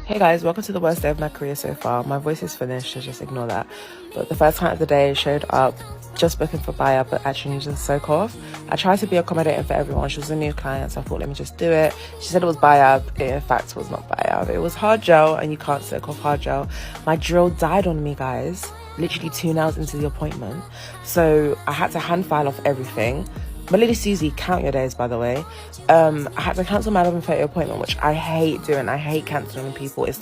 Hey guys, welcome to the worst day of my career so far. My voice is finished, so just ignore that. But the first client of the day showed up just booking for buyer, but actually needed to soak off. I tried to be accommodating for everyone. She was a new client, so I thought, let me just do it. She said it was buyer. It in fact was not buyer. It was hard gel, and you can't soak off hard gel. My drill died on me, guys. Literally 2 nails into the appointment. So I had to hand file off everything. My lady Susie, count your days, by the way. I had to cancel my 11:30 appointment, which I hate doing. I hate cancelling people. It's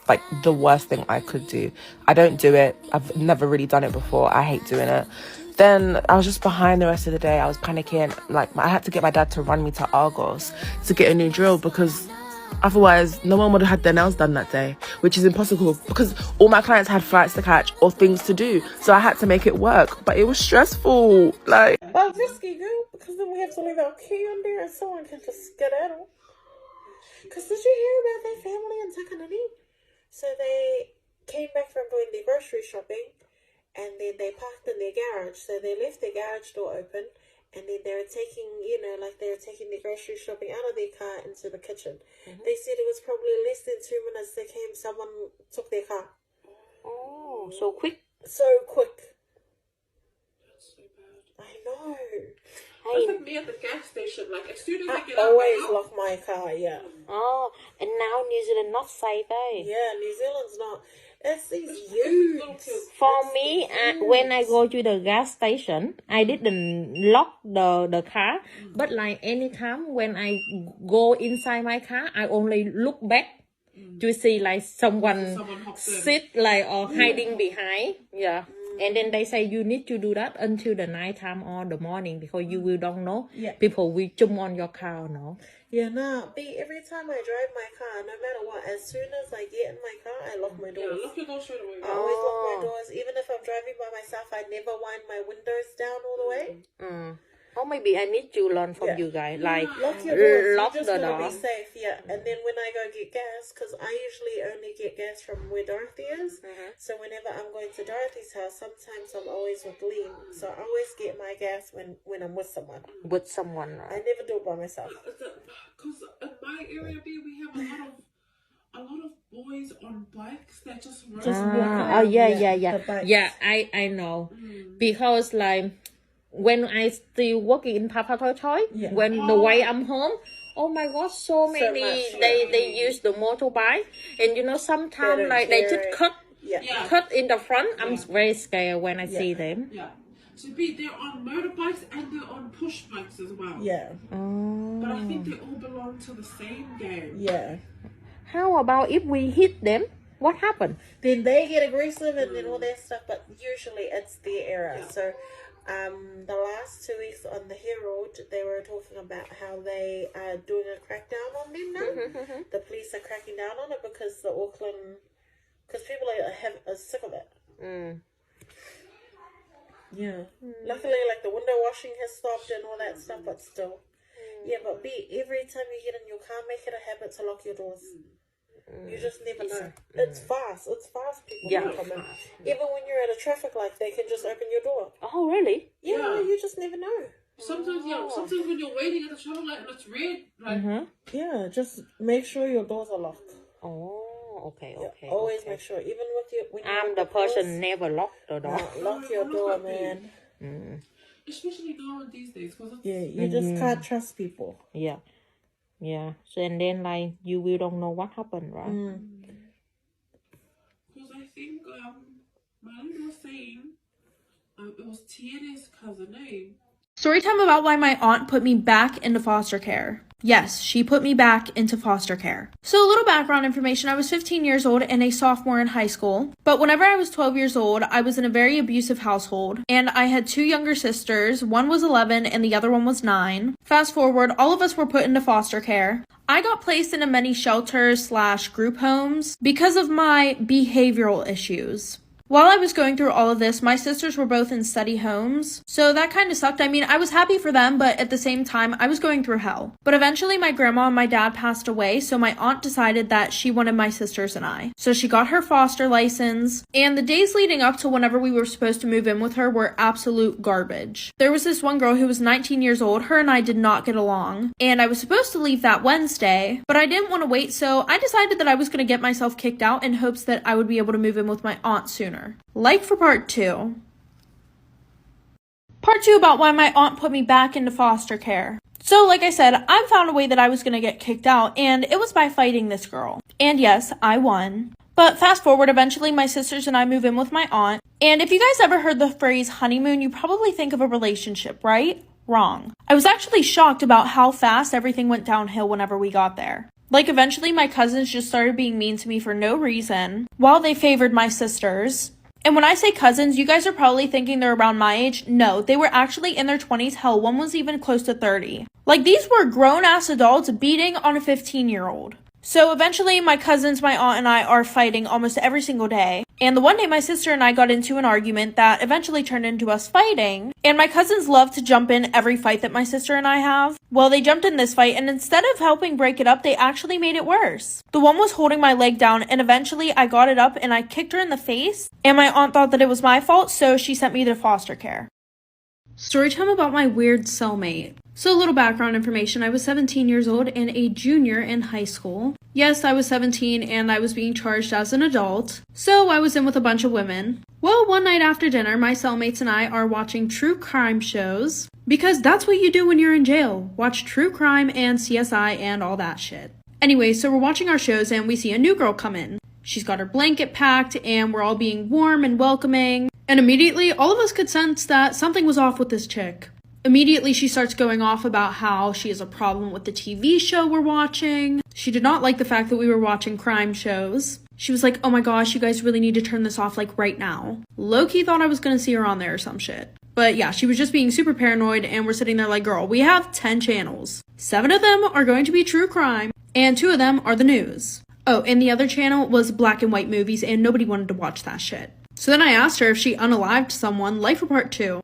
like the worst thing I could do. I don't do it. I've never really done it before. I hate doing it. Then I was just behind the rest of the day. I was panicking. Like, I had to get my dad to run me to Argos to get a new drill because otherwise no one would have had their nails done that day, which is impossible because all my clients had flights to catch or things to do. So I had to make it work, but it was stressful. Like, well, risky, girl, because then we have to leave our key on there and someone can just skedaddle. Because did you hear about that family in Takanini? So they came back from doing their grocery shopping and then they parked in their garage. So they left their garage door open. And then they were taking, taking their grocery shopping out of their car into the kitchen. Mm-hmm. They said it was probably less than 2 minutes they came, someone took their car. Oh, so quick. So quick. That's so bad. I know. That's like me at the gas station. Like, as soon as I get out, I always out, lock my car, yeah. Oh, and now New Zealand not safe, eh? Yeah, New Zealand's not. It's these huge. For me, when I go to the gas station, I didn't lock the car. But like anytime when I go inside my car, I only look back to see like someone sit like or hiding behind. Yeah. And then they say you need to do that until the nighttime or the morning because you will don't know. Yeah. People will jump on your car or no. Yeah, every time I drive my car, no matter what, as soon as I get in my car, I lock my doors. Yeah, lock your doors straight away. I always lock my doors. Even if I'm driving by myself, I never wind my windows down all the way. Or maybe I need to learn from you guys. Like, lock your doors. Lock You're just the gonna door. be safe, yeah. And then when I go get gas, because I usually only get gas from where Dorothy is. So whenever I'm going to Dorothy's house, sometimes I'm always with Liam. So I always get my gas when I'm with someone. With someone, right? I never do it by myself. Because in my area, we have a lot of boys on bikes that just run. Yeah, I know. Because like when I still working in Papa Toy Toy, when the way I'm home, oh my god, so many they use the motorbike, and sometimes like they just cut in the front. I'm very scared when I see them. Yeah. So they're on motorbikes and they're on push bikes as well. Yeah. But I think they all belong to the same gang. Yeah. How about if we hit them? What happened? Then they get aggressive and then all that stuff. But usually it's their era. Yeah. So, the last 2 weeks on the Herald, they were talking about how they are doing a crackdown on them now. The police are cracking down on it because because people are sick of it. Yeah. Luckily, like the window washing has stopped and all that stuff, but still. Yeah, but every time you get in your car, make it a habit to lock your doors. You just never know. It's fast. People come in. Even when you're at a traffic light, they can just open your door. Oh, really? Yeah, you just never know. Sometimes when you're waiting at the traffic light and it's red, Yeah, just make sure your doors are locked. Oh, okay. Always make sure, even when I'm the person never lock the door. Lock your door, man. Especially now these days. You just can't trust people. Yeah. So and then like you will don't know what happened, right? Because I think Marlene was saying it was Tiana's cousin, eh? Storytime about why my aunt put me back into foster care. Yes, she put me back into foster care. So a little background information, I was 15 years old and a sophomore in high school. But whenever I was 12 years old, I was in a very abusive household. And I had 2 younger sisters. One was 11 and the other one was 9. Fast forward, all of us were put into foster care. I got placed into many shelters / group homes because of my behavioral issues. While I was going through all of this, my sisters were both in study homes, so that kind of sucked. I mean, I was happy for them, but at the same time, I was going through hell. But eventually, my grandma and my dad passed away, so my aunt decided that she wanted my sisters and I. So she got her foster license, and the days leading up to whenever we were supposed to move in with her were absolute garbage. There was this one girl who was 19 years old. Her and I did not get along, and I was supposed to leave that Wednesday, but I didn't want to wait, so I decided that I was going to get myself kicked out in hopes that I would be able to move in with my aunt sooner. Like for part 2. Part 2 about why my aunt put me back into foster care. So like I said, I found a way that I was going to get kicked out, and it was by fighting this girl. And yes, I won. But fast forward, eventually my sisters and I move in with my aunt. And if you guys ever heard the phrase honeymoon, you probably think of a relationship, right? Wrong. I was actually shocked about how fast everything went downhill whenever we got there. Like, eventually my cousins just started being mean to me for no reason, while they favored my sisters. And when I say cousins, you guys are probably thinking they're around my age. No, they were actually in their 20s. Hell, one was even close to 30. Like, these were grown-ass adults beating on a 15-year-old. So eventually my cousins, my aunt, and I are fighting almost every single day. And the one day my sister and I got into an argument that eventually turned into us fighting. And my cousins love to jump in every fight that my sister and I have. Well, they jumped in this fight, and instead of helping break it up, they actually made it worse. The one was holding my leg down, and eventually I got it up and I kicked her in the face. And my aunt thought that it was my fault, so she sent me to foster care. Storytime about my weird cellmate. So a little background information, I was 17 years old and a junior in high school. Yes, I was 17 and I was being charged as an adult, so I was in with a bunch of women. Well, one night after dinner, my cellmates and I are watching true crime shows, because that's what you do when you're in jail, watch true crime and CSI and all that shit. Anyway, so we're watching our shows and we see a new girl come in. She's got her blanket packed and we're all being warm and welcoming, and immediately all of us could sense that something was off with this chick. Immediately, she starts going off about how she has a problem with the TV show we're watching. She did not like the fact that we were watching crime shows. She was like, oh my gosh, you guys really need to turn this off like right now. Low-key thought I was gonna see her on there or some shit. But yeah, she was just being super paranoid, and we're sitting there like, girl, we have 10 channels. 7 of them are going to be true crime, and 2 of them are the news. Oh, and the other channel was black and white movies, and nobody wanted to watch that shit. So then I asked her if she unalived someone, like for part 2.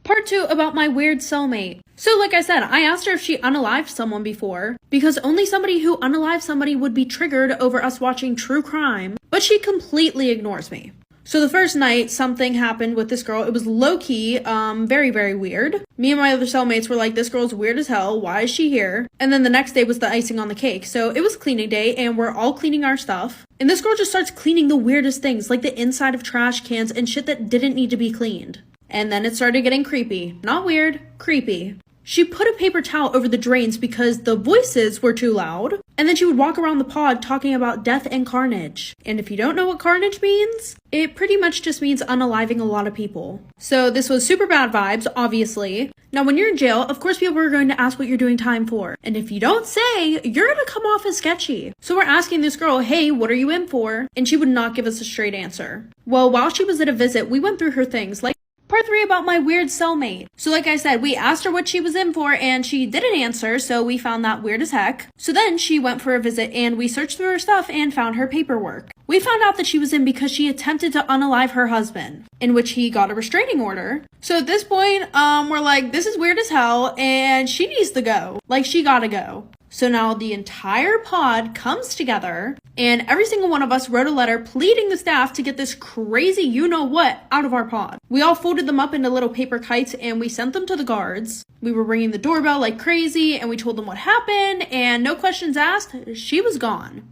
Part 2 about my weird cellmate. So like I said, I asked her if she unalived someone before, because only somebody who unalived somebody would be triggered over us watching true crime, but she completely ignores me. So the first night, something happened with this girl. It was low-key, very, very weird. Me and my other cellmates were like, this girl's weird as hell, why is she here? And then the next day was the icing on the cake. So it was cleaning day, and we're all cleaning our stuff. And this girl just starts cleaning the weirdest things, like the inside of trash cans and shit that didn't need to be cleaned. And then it started getting creepy. Not weird, creepy. She put a paper towel over the drains because the voices were too loud. And then she would walk around the pod talking about death and carnage. And if you don't know what carnage means, it pretty much just means unaliving a lot of people. So this was super bad vibes, obviously. Now when you're in jail, of course people are going to ask what you're doing time for. And if you don't say, you're going to come off as sketchy. So we're asking this girl, hey, what are you in for? And she would not give us a straight answer. Well, while she was at a visit, we went through her things, like Part 3 about my weird cellmate. So like I said, we asked her what she was in for and she didn't answer, so we found that weird as heck. So then she went for a visit and we searched through her stuff and found her paperwork. We found out that she was in because she attempted to unalive her husband, in which he got a restraining order. So at this point, we're like, this is weird as hell and she needs to go. Like, she gotta go. So now the entire pod comes together and every single one of us wrote a letter pleading the staff to get this crazy you-know-what out of our pod. We all folded them up into little paper kites and we sent them to the guards. We were ringing the doorbell like crazy and we told them what happened, and no questions asked, she was gone.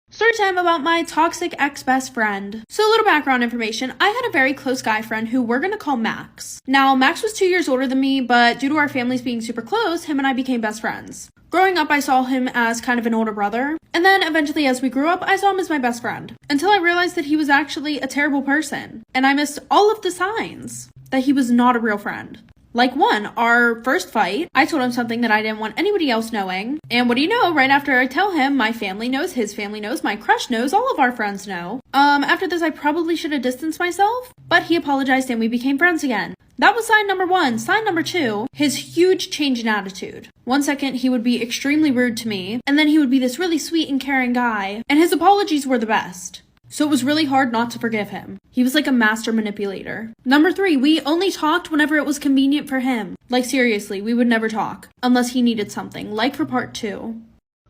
Story time about my toxic ex-best friend. So a little background information. I had a very close guy friend who we're gonna call Max. Now, Max was 2 years older than me, but due to our families being super close, him and I became best friends. Growing up, I saw him as kind of an older brother. And then eventually, as we grew up, I saw him as my best friend. Until I realized that he was actually a terrible person. And I missed all of the signs that he was not a real friend. Like 1, our first fight, I told him something that I didn't want anybody else knowing. And what do you know, right after I tell him, my family knows, his family knows, my crush knows, all of our friends know. After this, I probably should have distanced myself, but he apologized and we became friends again. That was sign number 1. Sign number 2, his huge change in attitude. 1 second, he would be extremely rude to me, and then he would be this really sweet and caring guy, and his apologies were the best. so it was really hard not to forgive him. He was like a master manipulator. Number 3, we only talked whenever it was convenient for him. Like seriously, we would never talk unless he needed something, like for part 2.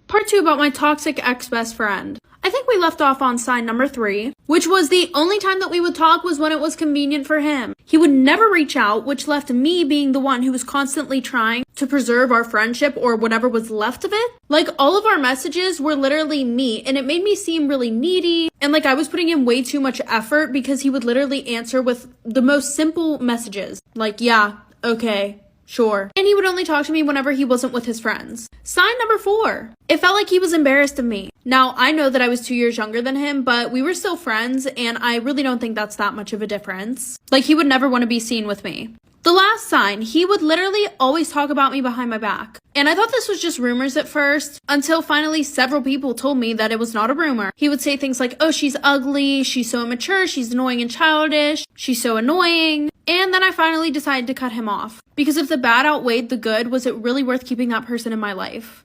Part 2 about my toxic ex-best friend. I think we left off on sign number 3, which was the only time that we would talk was when it was convenient for him. He would never reach out, which left me being the one who was constantly trying to preserve our friendship or whatever was left of it. Like all of our messages were literally me, and it made me seem really needy and like I was putting in way too much effort because he would literally answer with the most simple messages. Like, yeah, okay. Sure. And he would only talk to me whenever he wasn't with his friends. Sign number 4. It felt like he was embarrassed of me. Now, I know that I was 2 years younger than him, but we were still friends, and I really don't think that's that much of a difference. Like, he would never want to be seen with me. The last sign, he would literally always talk about me behind my back. And I thought this was just rumors at first, until finally several people told me that it was not a rumor. He would say things like, oh, she's ugly, she's so immature, she's annoying and childish, she's so annoying. And then I finally decided to cut him off. Because if the bad outweighed the good, was it really worth keeping that person in my life?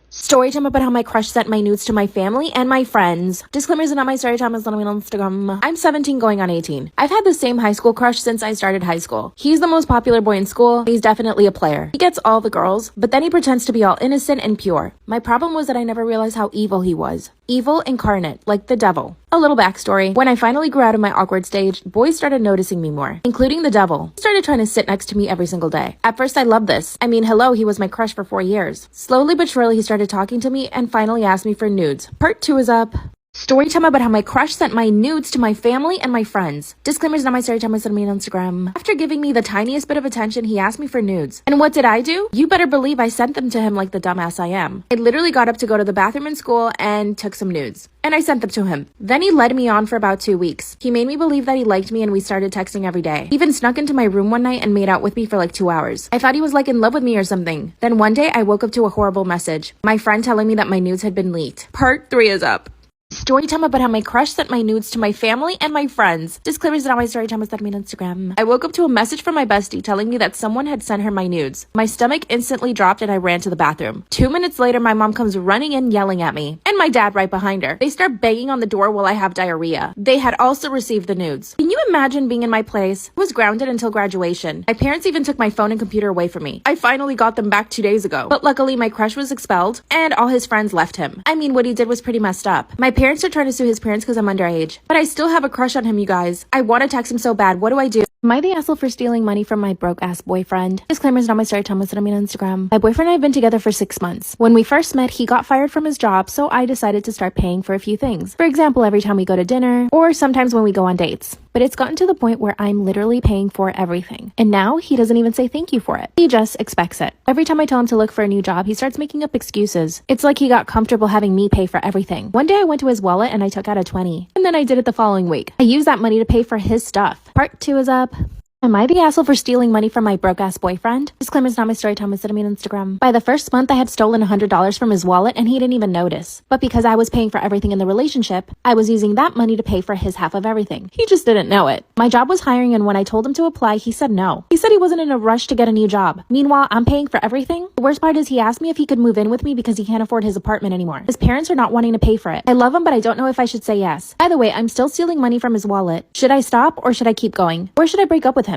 Story time about how my crush sent my nudes to my family and my friends. Disclaimers are not my story time, is not on Instagram. I'm 17 going on 18. I've had the same high school crush since I started high school. He's the most popular boy in school. He's definitely a player. He gets all the girls, but then he pretends to be all innocent and pure. My problem was that I never realized how evil he was. Evil incarnate, like the devil. A little backstory. When I finally grew out of my awkward stage, boys started noticing me more, including the devil. He started trying to sit next to me every single day. At first, I loved this. I mean, hello, he was my crush for 4 years. Slowly but surely, he started talking to me and finally asked me for nudes. Part 2 is up. Story time about how my crush sent my nudes to my family and my friends. Disclaimers, not my story time, I sent me on Instagram. After giving me the tiniest bit of attention, he asked me for nudes. And what did I do? You better believe I sent them to him like the dumbass I am. I literally got up to go to the bathroom in school and took some nudes. And I sent them to him. Then he led me on for about 2 weeks. He made me believe that he liked me and we started texting every day. He even snuck into my room one night and made out with me for like 2 hours. I thought he was like in love with me or something. Then one day I woke up to a horrible message. My friend telling me that my nudes had been leaked. Part 3 is up. Story time about how my crush sent my nudes to my family and my friends. Disclaimers, not my story time, was that me on Instagram. I woke up to a message from my bestie telling me that someone had sent her my nudes. My stomach instantly dropped and I ran to the bathroom. 2 minutes later, my mom comes running in yelling at me. And my dad right behind her. They start banging on the door while I have diarrhea. They had also received the nudes. Can you imagine being in my place? I was grounded until graduation. My parents even took my phone and computer away from me. I finally got them back 2 days ago. But luckily, my crush was expelled and all his friends left him. I mean, what he did was pretty messed up. My parents are trying to sue his parents because I'm underage. But I still have a crush on him, you guys. I want to text him so bad. What do I do? Am I the asshole for stealing money from my broke-ass boyfriend? Disclaimers, not my story time, was on Instagram. My boyfriend and I have been together for 6 months. When we first met, he got fired from his job, so I decided to start paying for a few things. For example, every time we go to dinner, or sometimes when we go on dates. But it's gotten to the point where I'm literally paying for everything. And now he doesn't even say thank you for it. He just expects it. Every time I tell him to look for a new job, he starts making up excuses. It's like he got comfortable having me pay for everything. One day I went to his wallet and I took out a 20. And then I did it the following week. I used that money to pay for his stuff. Part 2 is up. Am I the asshole for stealing money from my broke-ass boyfriend? Disclaimer, is not my story time, was sitting on Instagram. By the first month, I had stolen $100 from his wallet and he didn't even notice. But because I was paying for everything in the relationship, I was using that money to pay for his half of everything. He just didn't know it. My job was hiring and when I told him to apply, he said no. He said he wasn't in a rush to get a new job. Meanwhile, I'm paying for everything. The worst part is he asked me if he could move in with me because he can't afford his apartment anymore. His parents are not wanting to pay for it. I love him, but I don't know if I should say yes. By the way, I'm still stealing money from his wallet. Should I stop or should I keep going? Or should I break up with him?